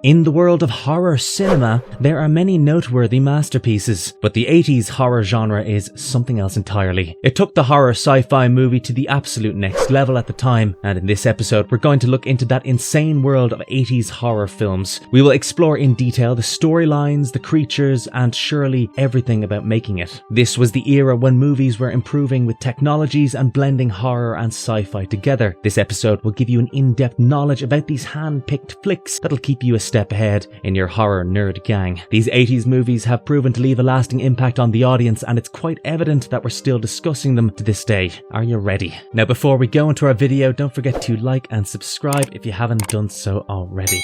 In the world of horror cinema, there are many noteworthy masterpieces, but the 80s horror genre is something else entirely. It took the horror sci-fi movie to the absolute next level at the time, and in this episode we're going to look into that insane world of 80s horror films. We will explore in detail the storylines, the creatures, and surely everything about making it. This was the era when movies were improving with technologies and blending horror and sci-fi together. This episode will give you an in-depth knowledge about these hand-picked flicks that'll keep you a step ahead in your horror nerd gang. These 80s movies have proven to leave a lasting impact on the audience, and it's quite evident that we're still discussing them to this day. Are you ready? Now, before we go into our video, don't forget to like and subscribe if you haven't done so already.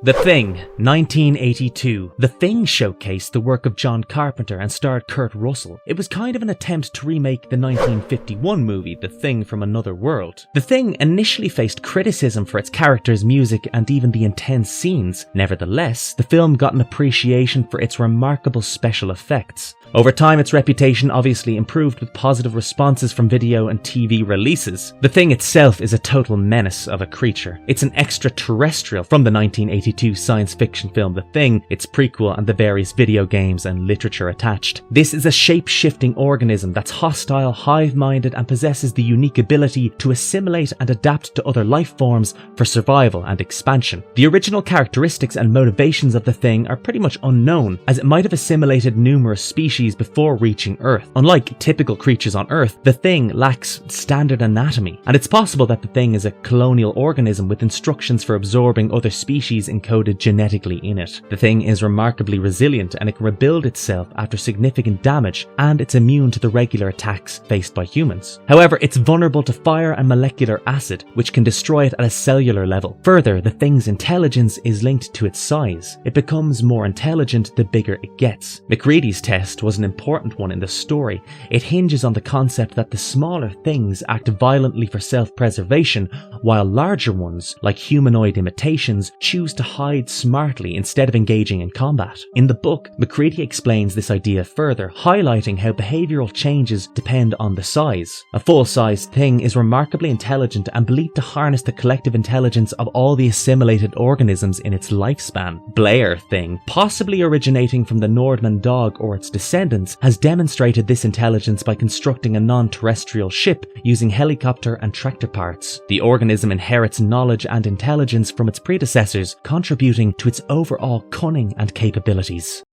The Thing, 1982. The Thing showcased the work of John Carpenter and starred Kurt Russell. It was kind of an attempt to remake the 1951 movie The Thing from Another World. The Thing initially faced criticism for its characters, music, and even the intense scenes. Nevertheless, the film got an appreciation for its remarkable special effects. Over time, its reputation obviously improved with positive responses from video and TV releases. The Thing itself is a total menace of a creature. It's an extraterrestrial from the 1982 science fiction film The Thing, its prequel, and the various video games and literature attached. This is a shape-shifting organism that's hostile, hive-minded, and possesses the unique ability to assimilate and adapt to other life forms for survival and expansion. The original characteristics and motivations of the Thing are pretty much unknown, as it might have assimilated numerous species before reaching Earth. Unlike typical creatures on Earth, the Thing lacks standard anatomy, and it's possible that the Thing is a colonial organism with instructions for absorbing other species encoded genetically in it. The Thing is remarkably resilient, and it can rebuild itself after significant damage, and it's immune to the regular attacks faced by humans. However, it's vulnerable to fire and molecular acid, which can destroy it at a cellular level. Further, the Thing's intelligence is linked to its size. It becomes more intelligent the bigger it gets. MacReady's test was an important one in the story. It hinges on the concept that the smaller things act violently for self-preservation, while larger ones, like humanoid imitations, choose to hide smartly instead of engaging in combat. In the book, MacReady explains this idea further, highlighting how behavioural changes depend on the size. A full-sized Thing is remarkably intelligent and believed to harness the collective intelligence of all the assimilated organisms in its lifespan. Blair Thing, possibly originating from the Nordman dog or its descendants, has demonstrated this intelligence by constructing a non-terrestrial ship using helicopter and tractor parts. The organism inherits knowledge and intelligence from its predecessors, contributing to its overall cunning and capabilities.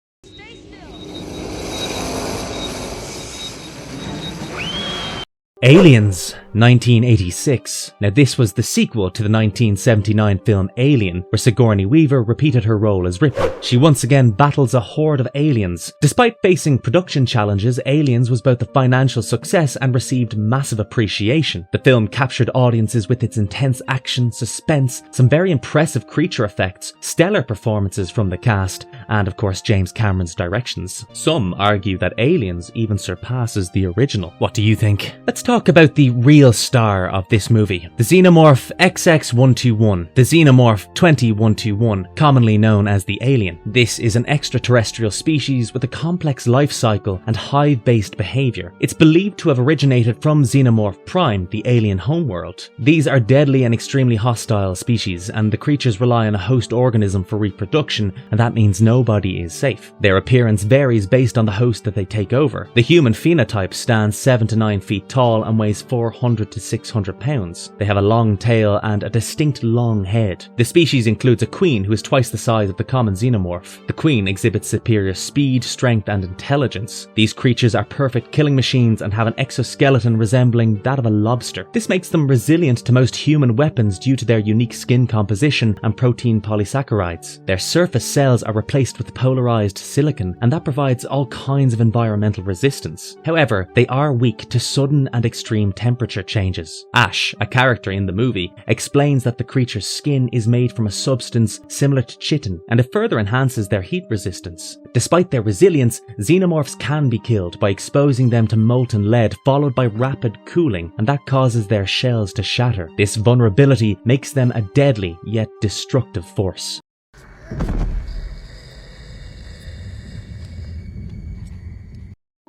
Aliens, 1986. Now, this was the sequel to the 1979 film Alien, where Sigourney Weaver repeated her role as Ripley. She once again battles a horde of aliens. Despite facing production challenges, Aliens was both a financial success and received massive appreciation. The film captured audiences with its intense action, suspense, some very impressive creature effects, stellar performances from the cast, and of course James Cameron's directions. Some argue that Aliens even surpasses the original. What do you think? Let's talk about the real star of this movie, the Xenomorph XX121, the Xenomorph 20121, commonly known as the Alien. This is an extraterrestrial species with a complex life cycle and hive-based behaviour. It's believed to have originated from Xenomorph Prime, the alien homeworld. These are deadly and extremely hostile species, and the creatures rely on a host organism for reproduction, and that means nobody is safe. Their appearance varies based on the host that they take over. The human phenotype stands 7 to 9 feet tall and weighs 400 to 600 pounds. They have a long tail and a distinct long head. The species includes a queen who is twice the size of the common xenomorph. The queen exhibits superior speed, strength, and intelligence. These creatures are perfect killing machines and have an exoskeleton resembling that of a lobster. This makes them resilient to most human weapons due to their unique skin composition and protein polysaccharides. Their surface cells are replaced with polarized silicon, and that provides all kinds of environmental resistance. However, they are weak to sudden and extreme temperature changes. Ash, a character in the movie, explains that the creature's skin is made from a substance similar to chitin, and it further enhances their heat resistance. Despite their resilience, xenomorphs can be killed by exposing them to molten lead followed by rapid cooling, and that causes their shells to shatter. This vulnerability makes them a deadly yet destructive force.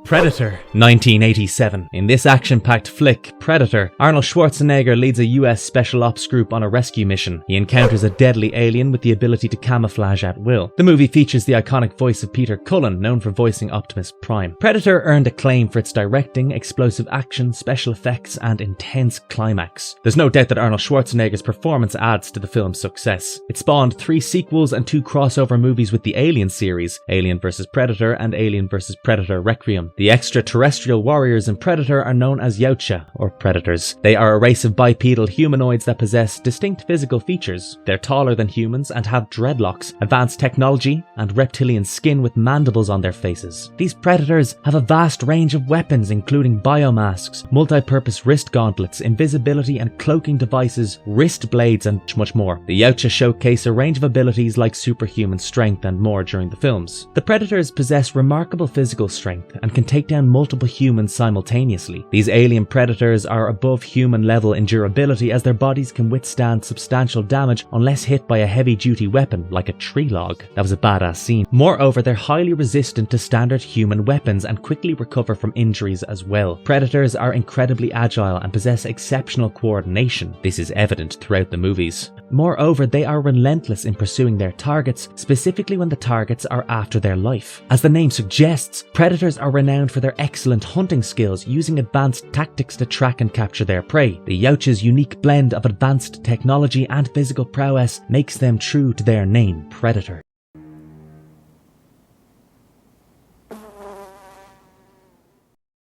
Predator, 1987. In this action-packed flick, Predator, Arnold Schwarzenegger leads a US Special Ops group on a rescue mission. He encounters a deadly alien with the ability to camouflage at will. The movie features the iconic voice of Peter Cullen, known for voicing Optimus Prime. Predator earned acclaim for its directing, explosive action, special effects, and intense climax. There's no doubt that Arnold Schwarzenegger's performance adds to the film's success. It spawned 3 sequels and 2 crossover movies with the Alien series, Alien vs. Predator and Alien vs. Predator Requiem. The extraterrestrial warriors in Predator are known as Yautja, or Predators. They are a race of bipedal humanoids that possess distinct physical features. They're taller than humans and have dreadlocks, advanced technology, and reptilian skin with mandibles on their faces. These Predators have a vast range of weapons, including biomasks, multi-purpose wrist gauntlets, invisibility and cloaking devices, wrist blades, and much more. The Yautja showcase a range of abilities like superhuman strength and more during the films. The Predators possess remarkable physical strength and can take down multiple humans simultaneously. These alien predators are above human level in durability, as their bodies can withstand substantial damage unless hit by a heavy duty weapon like a tree log. That was a badass scene. Moreover, they're highly resistant to standard human weapons and quickly recover from injuries as well. Predators are incredibly agile and possess exceptional coordination. This is evident throughout the movies. Moreover, they are relentless in pursuing their targets, specifically when the targets are after their life. As the name suggests, predators are renowned for their excellent hunting skills, using advanced tactics to track and capture their prey. The Yautja's unique blend of advanced technology and physical prowess makes them true to their name, Predator.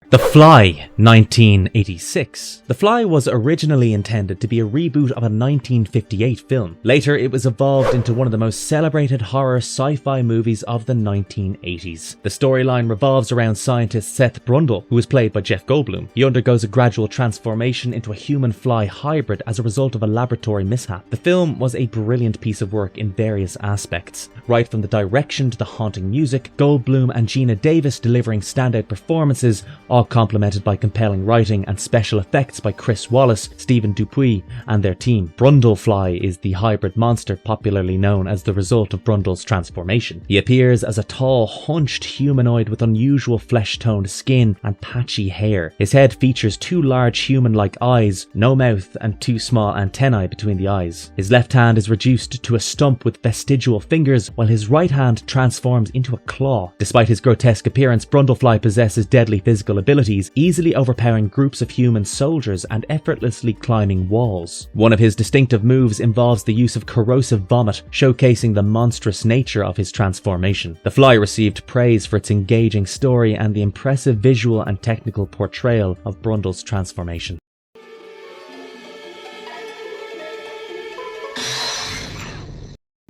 The Fly, 1986. The Fly was originally intended to be a reboot of a 1958 film. Later, it was evolved into one of the most celebrated horror sci-fi movies of the 1980s. The storyline revolves around scientist Seth Brundle, who is played by Jeff Goldblum. He undergoes a gradual transformation into a human-fly hybrid as a result of a laboratory mishap. The film was a brilliant piece of work in various aspects, right from the direction to the haunting music, Goldblum and Gina Davis delivering standout performances, all complemented by compelling writing and special effects by Chris Wallace, Stephen Dupuis, and their team. Brundlefly is the hybrid monster popularly known as the result of Brundle's transformation. He appears as a tall, hunched humanoid with unusual flesh-toned skin and patchy hair. His head features 2 large human-like eyes, no mouth, and 2 small antennae between the eyes. His left hand is reduced to a stump with vestigial fingers, while his right hand transforms into a claw. Despite his grotesque appearance, Brundlefly possesses deadly physical abilities, easily overpowering groups of human soldiers and effortlessly climbing walls. One of his distinctive moves involves the use of corrosive vomit, showcasing the monstrous nature of his transformation. The Fly received praise for its engaging story and the impressive visual and technical portrayal of Brundle's transformation.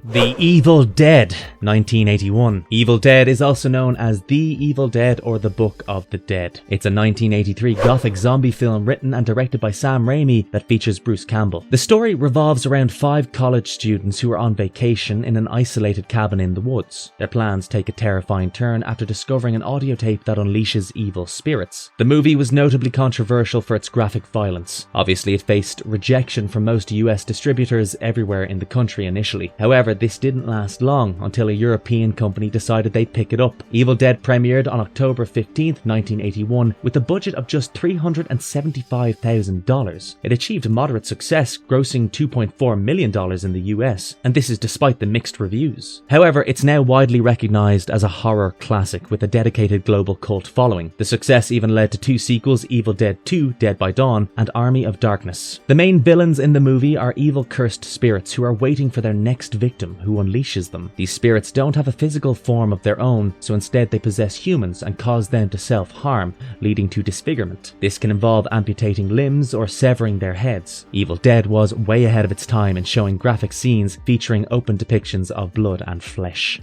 The Evil Dead, 1981. Evil Dead is also known as The Evil Dead or The Book of the Dead. It's a 1983 gothic zombie film written and directed by Sam Raimi that features Bruce Campbell. The story revolves around 5 college students who are on vacation in an isolated cabin in the woods. Their plans take a terrifying turn after discovering an audio tape that unleashes evil spirits. The movie was notably controversial for its graphic violence. Obviously, it faced rejection from most US distributors everywhere in the country initially. However, this didn't last long until a European company decided they'd pick it up. Evil Dead premiered on October 15th, 1981 with a budget of just $375,000. It achieved moderate success, grossing $2.4 million in the US, and this is despite the mixed reviews. However, it's now widely recognized as a horror classic with a dedicated global cult following. The success even led to 2 sequels, Evil Dead 2, Dead by Dawn, and Army of Darkness. The main villains in the movie are evil cursed spirits who are waiting for their next victim who unleashes them. These spirits don't have a physical form of their own, so instead they possess humans and cause them to self-harm, leading to disfigurement. This can involve amputating limbs or severing their heads. Evil Dead was way ahead of its time in showing graphic scenes featuring open depictions of blood and flesh.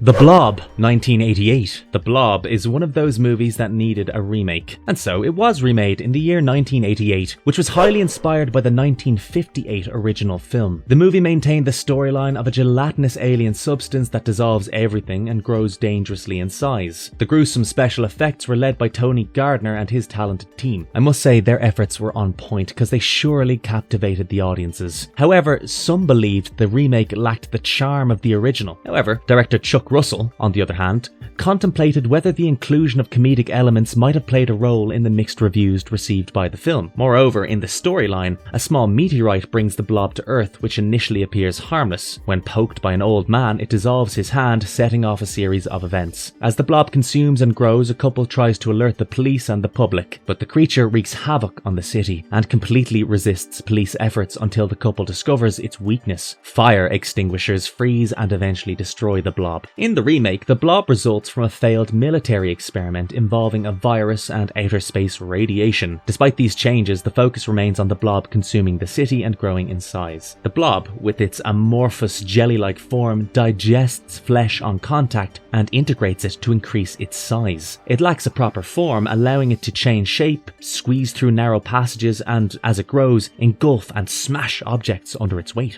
The Blob, 1988. The Blob is one of those movies that needed a remake, and so it was remade in the year 1988, which was highly inspired by the 1958 original film. The movie maintained the storyline of a gelatinous alien substance that dissolves everything and grows dangerously in size. The gruesome special effects were led by Tony Gardner and his talented team. I must say their efforts were on point because they surely captivated the audiences. However, some believed the remake lacked the charm of the original. However, director Chuck Russell, on the other hand, contemplated whether the inclusion of comedic elements might have played a role in the mixed reviews received by the film. Moreover, in the storyline, a small meteorite brings the Blob to Earth, which initially appears harmless. When poked by an old man, it dissolves his hand, setting off a series of events. As the Blob consumes and grows, a couple tries to alert the police and the public, but the creature wreaks havoc on the city and completely resists police efforts until the couple discovers its weakness. Fire extinguishers freeze and eventually destroy the Blob. In the remake, the Blob results from a failed military experiment involving a virus and outer space radiation. Despite these changes, the focus remains on the Blob consuming the city and growing in size. The Blob, with its amorphous jelly-like form, digests flesh on contact and integrates it to increase its size. It lacks a proper form, allowing it to change shape, squeeze through narrow passages, and, as it grows, engulf and smash objects under its weight.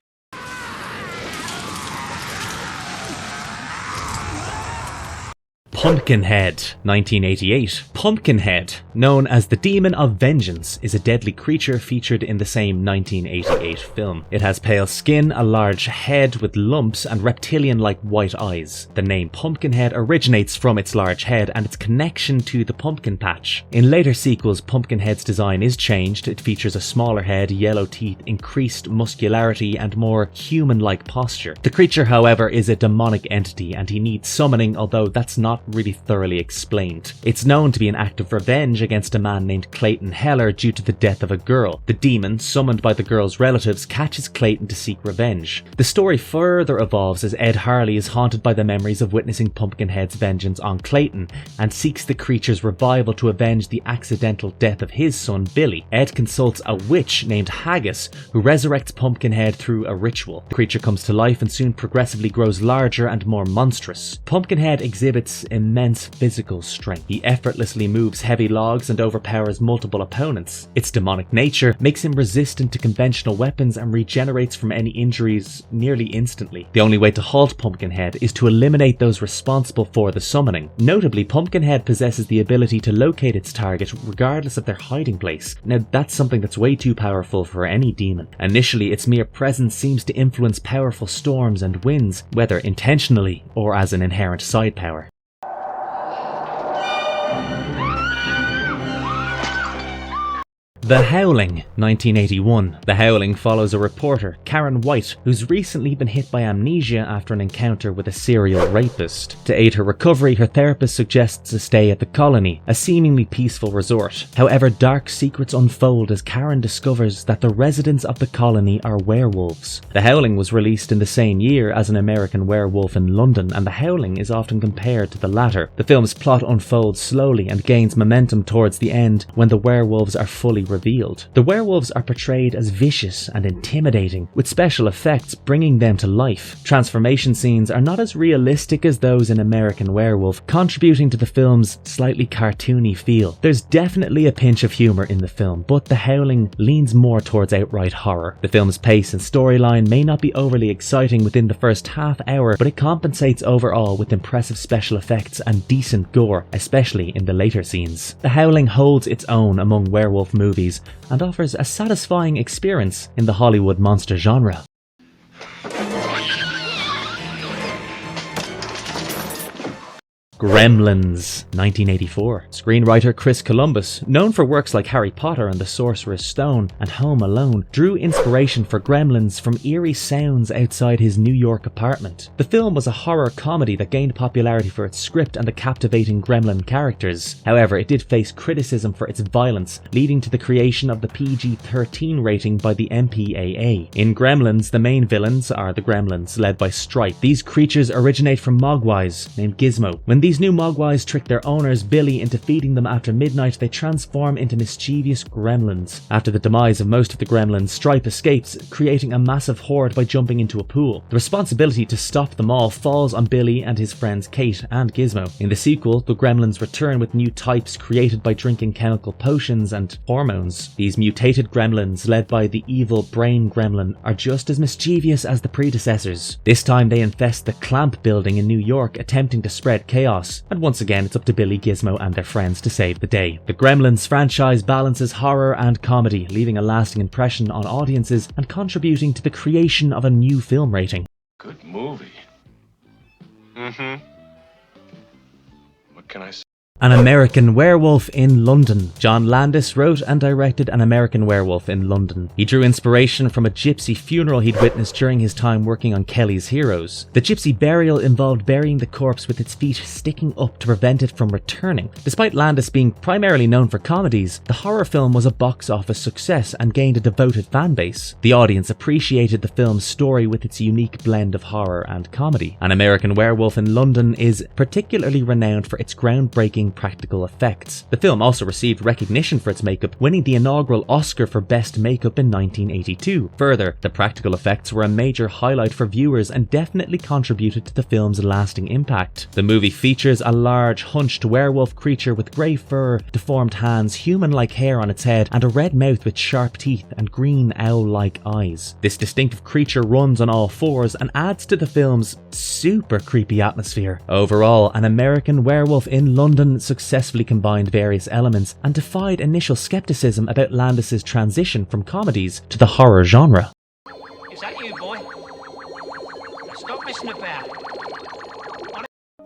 Pumpkinhead, 1988. Pumpkinhead, known as the Demon of Vengeance, is a deadly creature featured in the same 1988 film. It has pale skin, a large head with lumps, and reptilian-like white eyes. The name Pumpkinhead originates from its large head and its connection to the pumpkin patch. In later sequels, Pumpkinhead's design is changed. It features a smaller head, yellow teeth, increased muscularity, and more human-like posture. The creature, however, is a demonic entity, and he needs summoning, although that's not really thoroughly explained. It's known to be an act of revenge against a man named Clayton Heller due to the death of a girl. The demon, summoned by the girl's relatives, catches Clayton to seek revenge. The story further evolves as Ed Harley is haunted by the memories of witnessing Pumpkinhead's vengeance on Clayton and seeks the creature's revival to avenge the accidental death of his son Billy. Ed consults a witch named Haggis who resurrects Pumpkinhead through a ritual. The creature comes to life and soon progressively grows larger and more monstrous. Pumpkinhead exhibits immense physical strength. He effortlessly moves heavy logs and overpowers multiple opponents. Its demonic nature makes him resistant to conventional weapons and regenerates from any injuries nearly instantly. The only way to halt Pumpkinhead is to eliminate those responsible for the summoning. Notably, Pumpkinhead possesses the ability to locate its target regardless of their hiding place. Now, that's something that's way too powerful for any demon. Initially, its mere presence seems to influence powerful storms and winds, whether intentionally or as an inherent side power. The Howling, 1981. The Howling follows a reporter, Karen White, who's recently been hit by amnesia after an encounter with a serial rapist. To aid her recovery, her therapist suggests a stay at the Colony, a seemingly peaceful resort. However, dark secrets unfold as Karen discovers that the residents of the Colony are werewolves. The Howling was released in the same year as An American Werewolf in London, and The Howling is often compared to the latter. The film's plot unfolds slowly and gains momentum towards the end when the werewolves are fully revealed. The werewolves are portrayed as vicious and intimidating, with special effects bringing them to life. Transformation scenes are not as realistic as those in American Werewolf, contributing to the film's slightly cartoony feel. There's definitely a pinch of humour in the film, but The Howling leans more towards outright horror. The film's pace and storyline may not be overly exciting within the first half hour, but it compensates overall with impressive special effects and decent gore, especially in the later scenes. The Howling holds its own among werewolf movies and offers a satisfying experience in the Hollywood monster genre. Gremlins, 1984. Screenwriter Chris Columbus, known for works like Harry Potter and the Sorcerer's Stone and Home Alone, drew inspiration for Gremlins from eerie sounds outside his New York apartment. The film was a horror comedy that gained popularity for its script and the captivating gremlin characters. However, it did face criticism for its violence, leading to the creation of the PG-13 rating by the MPAA. In Gremlins, the main villains are the Gremlins, led by Stripe. These creatures originate from mogwais named Gizmo. When these new mogwais trick their owners Billy into feeding them after midnight, they transform into mischievous gremlins. After the demise of most of the gremlins, Stripe escapes, creating a massive horde by jumping into a pool. The responsibility to stop them all falls on Billy and his friends Kate and Gizmo. In the sequel, the gremlins return with new types created by drinking chemical potions and hormones. These mutated gremlins, led by the evil brain gremlin, are just as mischievous as the predecessors. This time they infest the Clamp building in New York, attempting to spread chaos. And once again, it's up to Billy, Gizmo and their friends to save the day. The Gremlins franchise balances horror and comedy, leaving a lasting impression on audiences and contributing to the creation of a new film rating. Good movie. What can I say? An American Werewolf in London. John Landis wrote and directed An American Werewolf in London. He drew inspiration from a gypsy funeral he'd witnessed during his time working on Kelly's Heroes. The gypsy burial involved burying the corpse with its feet sticking up to prevent it from returning. Despite Landis being primarily known for comedies, the horror film was a box office success and gained a devoted fan base. The audience appreciated the film's story with its unique blend of horror and comedy. An American Werewolf in London is particularly renowned for its groundbreaking practical effects. The film also received recognition for its makeup, winning the inaugural Oscar for Best Makeup in 1982. Further, the practical effects were a major highlight for viewers and definitely contributed to the film's lasting impact. The movie features a large, hunched werewolf creature with grey fur, deformed hands, human-like hair on its head, and a red mouth with sharp teeth and green owl-like eyes. This distinctive creature runs on all fours and adds to the film's super creepy atmosphere. Overall, An American Werewolf in London successfully combined various elements and defied initial skepticism about Landis's transition from comedies to the horror genre. Is that you, boy? Stop messing about.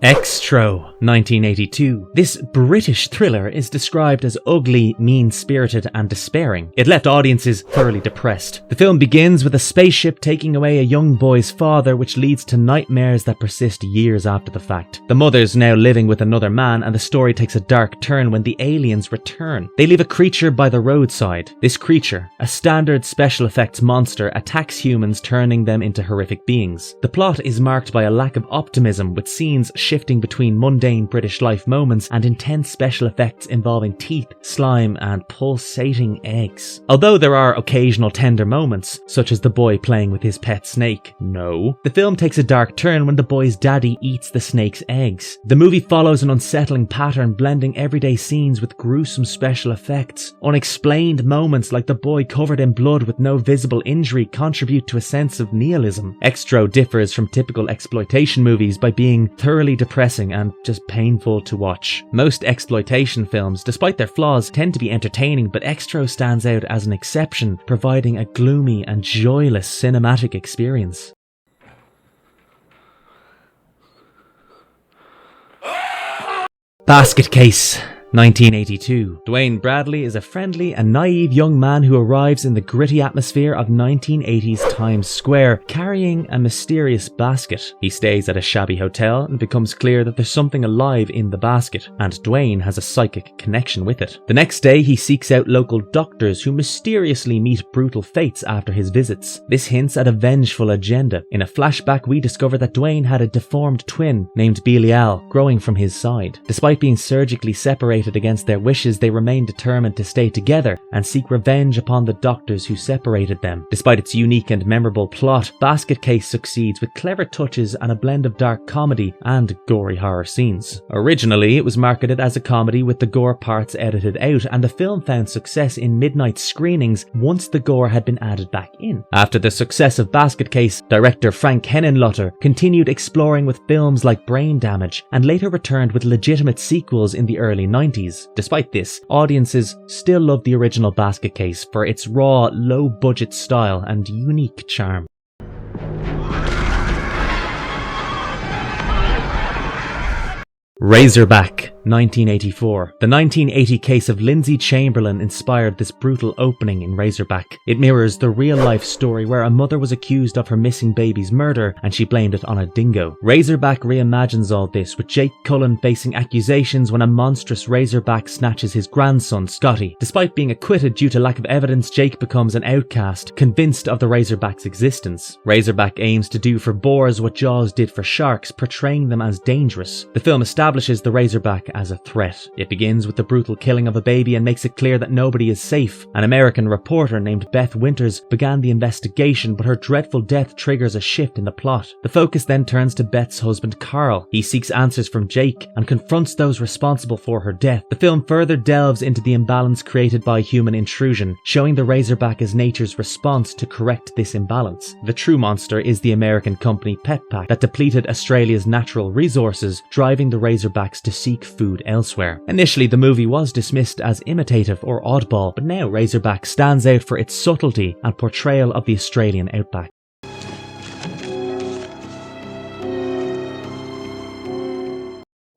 Extro, 1982. This British thriller is described as ugly, mean-spirited and despairing. It left audiences thoroughly depressed. The film begins with a spaceship taking away a young boy's father, which leads to nightmares that persist years after the fact. The mother's now living with another man, and the story takes a dark turn when the aliens return. They leave a creature by the roadside. This creature, a standard special effects monster, attacks humans, turning them into horrific beings. The plot is marked by a lack of optimism, with scenes shifting between mundane British life moments and intense special effects involving teeth, slime, and pulsating eggs. Although there are occasional tender moments, such as the boy playing with his pet snake, the film takes a dark turn when the boy's daddy eats the snake's eggs. The movie follows an unsettling pattern, blending everyday scenes with gruesome special effects. Unexplained moments like the boy covered in blood with no visible injury contribute to a sense of nihilism. Extro differs from typical exploitation movies by being thoroughly depressing and just painful to watch. Most exploitation films, despite their flaws, tend to be entertaining, but Extro stands out as an exception, providing a gloomy and joyless cinematic experience. Basket Case, 1982. Dwayne Bradley is a friendly and naive young man who arrives in the gritty atmosphere of 1980s Times Square, carrying a mysterious basket. He stays at a shabby hotel and becomes clear that there's something alive in the basket, and Dwayne has a psychic connection with it. The next day, he seeks out local doctors who mysteriously meet brutal fates after his visits. This hints at a vengeful agenda. In a flashback, we discover that Dwayne had a deformed twin named Belial growing from his side. Despite being surgically separated against their wishes, they remain determined to stay together and seek revenge upon the doctors who separated them. Despite its unique and memorable plot, Basket Case succeeds with clever touches and a blend of dark comedy and gory horror scenes. Originally, it was marketed as a comedy with the gore parts edited out, and the film found success in midnight screenings once the gore had been added back in. After the success of Basket Case, director Frank Henenlotter continued exploring with films like Brain Damage and later returned with legitimate sequels in the early 90s. Despite this, audiences still love the original Basket Case for its raw, low-budget style and unique charm. Razorback, 1984. The 1980 case of Lindsay Chamberlain inspired this brutal opening in Razorback. It mirrors the real-life story where a mother was accused of her missing baby's murder and she blamed it on a dingo. Razorback reimagines all this, with Jake Cullen facing accusations when a monstrous Razorback snatches his grandson, Scotty. Despite being acquitted due to lack of evidence, Jake becomes an outcast, convinced of the Razorback's existence. Razorback aims to do for boars what Jaws did for sharks, portraying them as dangerous. The film establishes the Razorback as a threat. It begins with the brutal killing of a baby and makes it clear that nobody is safe. An American reporter named Beth Winters began the investigation, but her dreadful death triggers a shift in the plot. The focus then turns to Beth's husband Carl. He seeks answers from Jake and confronts those responsible for her death. The film further delves into the imbalance created by human intrusion, showing the Razorback as nature's response to correct this imbalance. The true monster is the American company Petpack that depleted Australia's natural resources, driving the Razorbacks to seek food elsewhere. Initially, the movie was dismissed as imitative or oddball, but now Razorback stands out for its subtlety and portrayal of the Australian outback.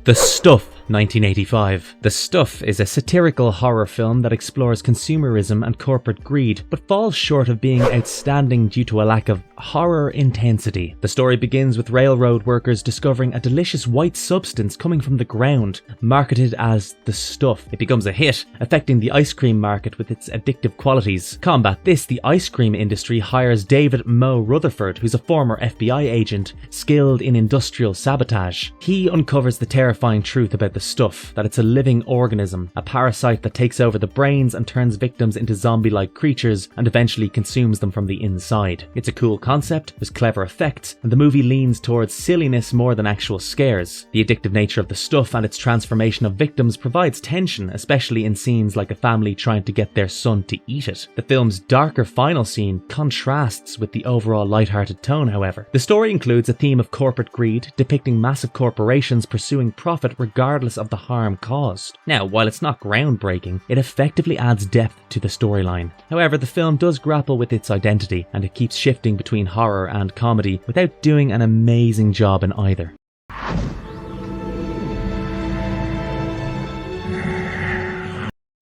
The Stuff, 1985. The Stuff is a satirical horror film that explores consumerism and corporate greed, but falls short of being outstanding due to a lack of horror intensity. The story begins with railroad workers discovering a delicious white substance coming from the ground, marketed as the Stuff. It becomes a hit, affecting the ice cream market with its addictive qualities. To combat this, the ice cream industry hires David Mo Rutherford, who's a former FBI agent skilled in industrial sabotage. He uncovers the terrifying truth about the Stuff, that it's a living organism, a parasite that takes over the brains and turns victims into zombie-like creatures and eventually consumes them from the inside. It's a cool concept, there's clever effects, and the movie leans towards silliness more than actual scares. The addictive nature of the Stuff and its transformation of victims provides tension, especially in scenes like a family trying to get their son to eat it. The film's darker final scene contrasts with the overall lighthearted tone, however. The story includes a theme of corporate greed, depicting massive corporations pursuing profit regardless of the harm caused. Now, while it's not groundbreaking, it effectively adds depth to the storyline. However, the film does grapple with its identity, and it keeps shifting between horror and comedy without doing an amazing job in either.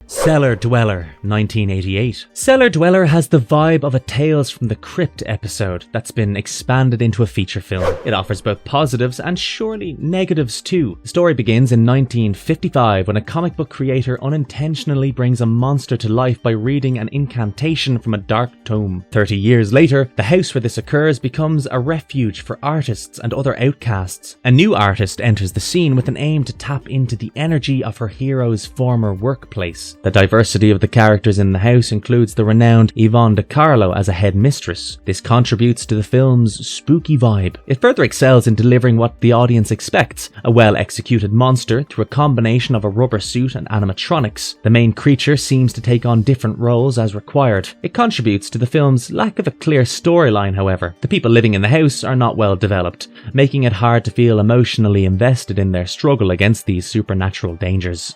Cellar Dweller, 1988. Cellar Dweller has the vibe of a Tales from the Crypt episode that's been expanded into a feature film. It offers both positives and surely negatives too. The story begins in 1955 when a comic book creator unintentionally brings a monster to life by reading an incantation from a dark tome. 30 years later, the house where this occurs becomes a refuge for artists and other outcasts. A new artist enters the scene with an aim to tap into the energy of her hero's former workplace. The diversity of the characters in the house includes the renowned Yvonne De Carlo as a headmistress. This contributes to the film's spooky vibe. It further excels in delivering what the audience expects, a well-executed monster through a combination of a rubber suit and animatronics. The main creature seems to take on different roles as required. It contributes to the film's lack of a clear storyline, however. The people living in the house are not well developed, making it hard to feel emotionally invested in their struggle against these supernatural dangers.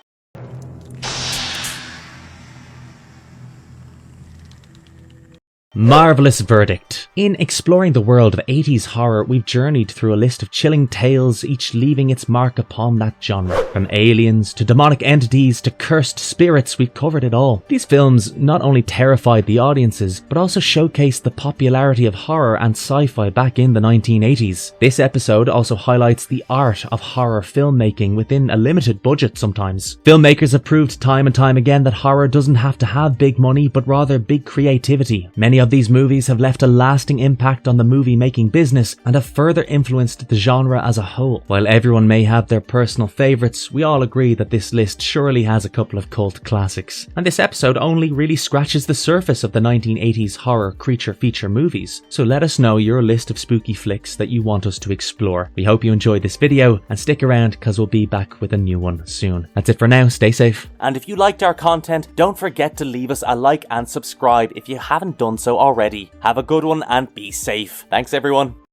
Marvelous Verdict. In exploring the world of 80s horror, we've journeyed through a list of chilling tales, each leaving its mark upon that genre. From aliens to demonic entities to cursed spirits, we've covered it all. These films not only terrified the audiences, but also showcased the popularity of horror and sci-fi back in the 1980s. This episode also highlights the art of horror filmmaking within a limited budget sometimes. Filmmakers have proved time and time again that horror doesn't have to have big money, but rather big creativity. Many of these movies have left a lasting impact on the movie-making business and have further influenced the genre as a whole. While everyone may have their personal favourites, we all agree that this list surely has a couple of cult classics. And this episode only really scratches the surface of the 1980s horror creature feature movies. So let us know your list of spooky flicks that you want us to explore. We hope you enjoyed this video and stick around because we'll be back with a new one soon. That's it for now, stay safe. And if you liked our content, don't forget to leave us a like and subscribe if you haven't done so already. Have a good one and be safe. Thanks everyone.